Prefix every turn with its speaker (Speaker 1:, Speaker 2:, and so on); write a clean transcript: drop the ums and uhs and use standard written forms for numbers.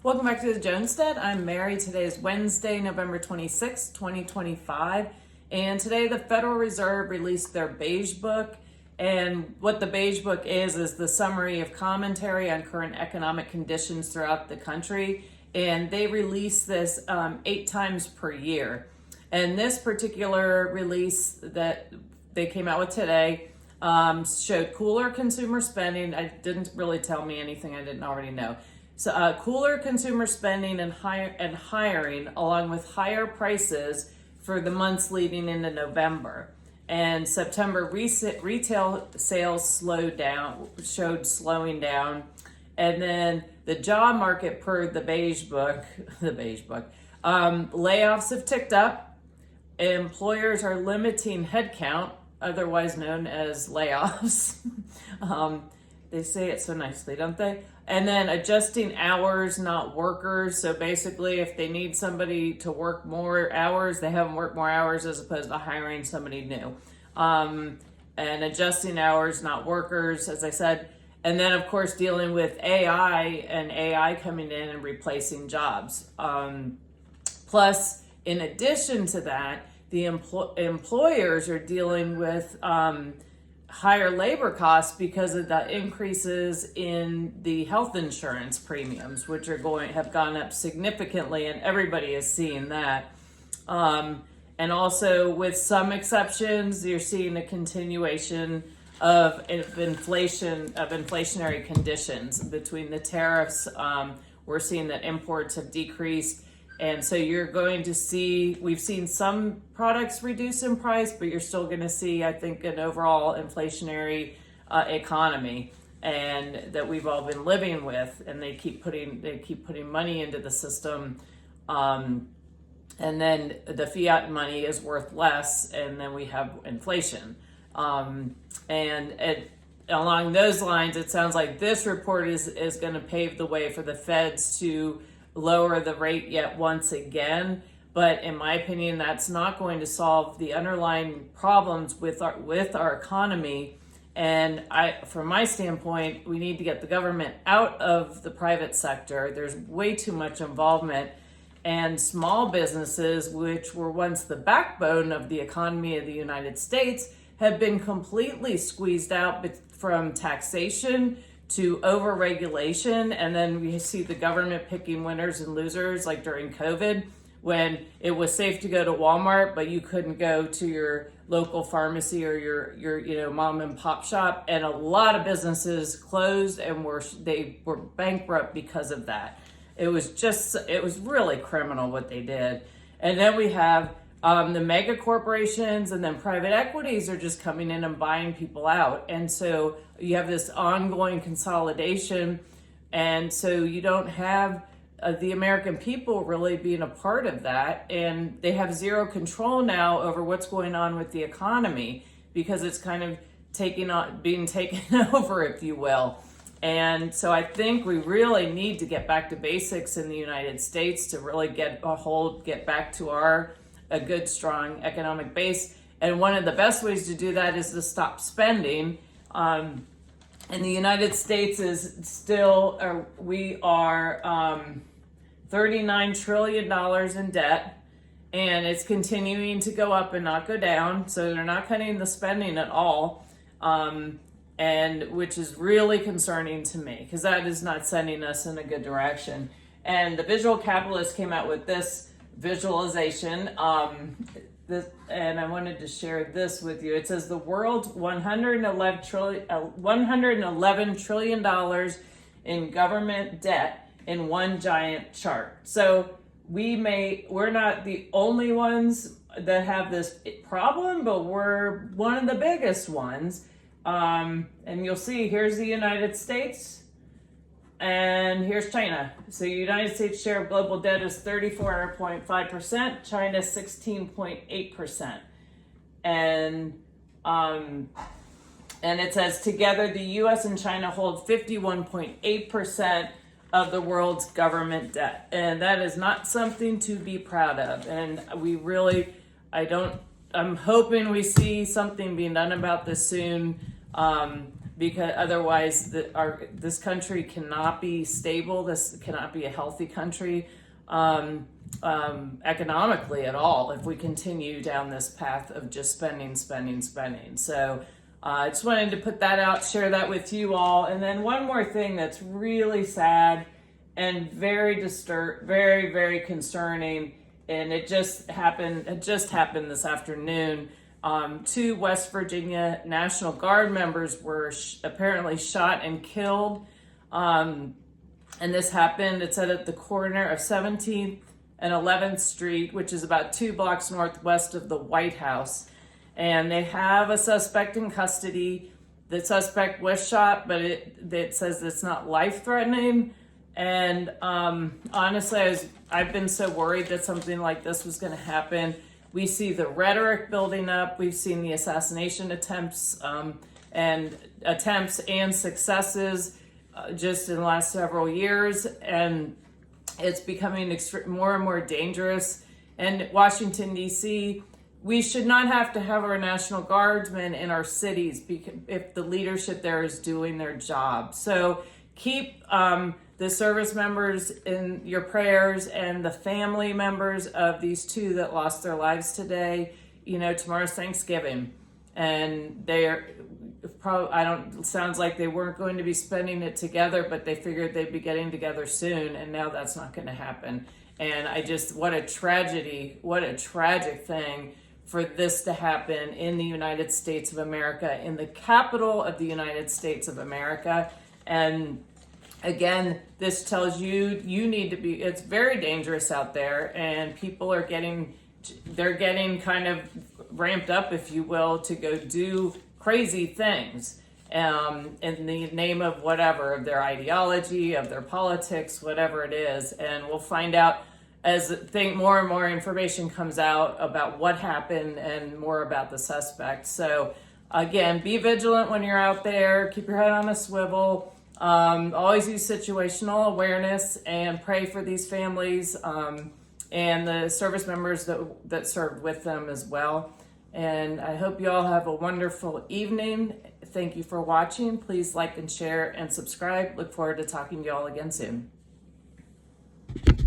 Speaker 1: Welcome back to TheJonesteadVA. I'm Mary. Today is Wednesday, November 26, 2025. And today the Federal Reserve released their Beige Book. And what the Beige Book is the summary of commentary on current economic conditions throughout the country. And they release this 8 times per year. And this particular release that they came out with today showed cooler consumer spending. It didn't really tell me anything I didn't already know. So cooler consumer spending and hiring, along with higher prices for the months leading into November. And September retail sales showed slowing down. And then the job market per the Beige Book, layoffs have ticked up. Employers are limiting headcount, otherwise known as layoffs. They say it so nicely, don't they? And then adjusting hours, not workers. So basically, if they need somebody to work more hours, they have them work more hours as opposed to hiring somebody new. And adjusting hours, not workers, as I said. And then, of course, dealing with AI coming in and replacing jobs. Plus, in addition to that, the employers are dealing with higher labor costs because of the increases in the health insurance premiums, which have gone up significantly, and everybody is seeing that. And also, with some exceptions, you're seeing a continuation of inflationary conditions. Between the tariffs, we're seeing that imports have decreased. And so you're going to see, we've seen some products reduce in price, but you're still going to see, I think, an overall inflationary economy, and that we've all been living with. And they keep putting money into the system, and then the fiat money is worth less, and then we have inflation. Along those lines, it sounds like this report is going to pave the way for the Feds to lower the rate yet once again. But in my opinion, that's not going to solve the underlying problems with our economy. And from my standpoint, we need to get the government out of the private sector. There's way too much involvement. And small businesses, which were once the backbone of the economy of the United States, have been completely squeezed out from taxation to overregulation. And then we see the government picking winners and losers, like during COVID, when it was safe to go to Walmart, but you couldn't go to your local pharmacy or your mom and pop shop. And a lot of businesses closed and they were bankrupt because of that. It was really criminal what they did. And then we have the mega corporations, and then private equities are just coming in and buying people out. And so you have this ongoing consolidation. And so you don't have the American people really being a part of that. And they have zero control now over what's going on with the economy, because it's kind of being taken over, if you will. And so I think we really need to get back to basics in the United States to really get back to a good, strong economic base. And one of the best ways to do that is to stop spending. And the United States is still, we are $39 trillion in debt, and it's continuing to go up and not go down. So they're not cutting the spending at all, and which is really concerning to me, because that is not sending us in a good direction. And the Visual Capitalist came out with this visualization, and I wanted to share this with you. It says the world's $111 trillion in government debt in one giant chart. So we're not the only ones that have this problem, but we're one of the biggest ones. And you'll see, here's the United States, and here's China. So the United States share of global debt is 34.5%, China 16.8%. And it says together the US and China hold 51.8% of the world's government debt. And that is not something to be proud of. And I'm hoping we see something being done about this soon. because otherwise this country cannot be stable. This cannot be a healthy country economically at all if we continue down this path of just spending. So I just wanted to put that out, share that with you all. And then one more thing that's really sad and very very, very concerning, and it just happened this afternoon. 2 West Virginia National Guard members were apparently shot and killed. And this happened, it said, at the corner of 17th and 11th Street, which is about 2 blocks northwest of the White House. And they have a suspect in custody. The suspect was shot, but it says it's not life-threatening. And honestly, I've been so worried that something like this was going to happen. We see the rhetoric building up. We've seen the assassination attempts and successes just in the last several years, and it's becoming more and more dangerous. And Washington, D.C., we should not have to have our National Guardsmen in our cities if the leadership there is doing their job. So keep the service members in your prayers, and the family members of these 2 that lost their lives today. Tomorrow's Thanksgiving, and sounds like they weren't going to be spending it together, but they figured they'd be getting together soon, and now that's not going to happen. And what a tragedy, what a tragic thing for this to happen in the United States of America, in the capital of the United States of America. And again, this tells you need to be, it's very dangerous out there, and people are getting kind of ramped up, if you will, to go do crazy things in the name of whatever, of their ideology, of their politics, whatever it is. And we'll find out as more and more information comes out about what happened and more about the suspect. So again, be vigilant when you're out there. Keep your head on a swivel. Always use situational awareness and pray for these families and the service members that served with them as well. And I hope you all have a wonderful evening. Thank you for watching. Please like and share and subscribe. Look forward to talking to you all again soon.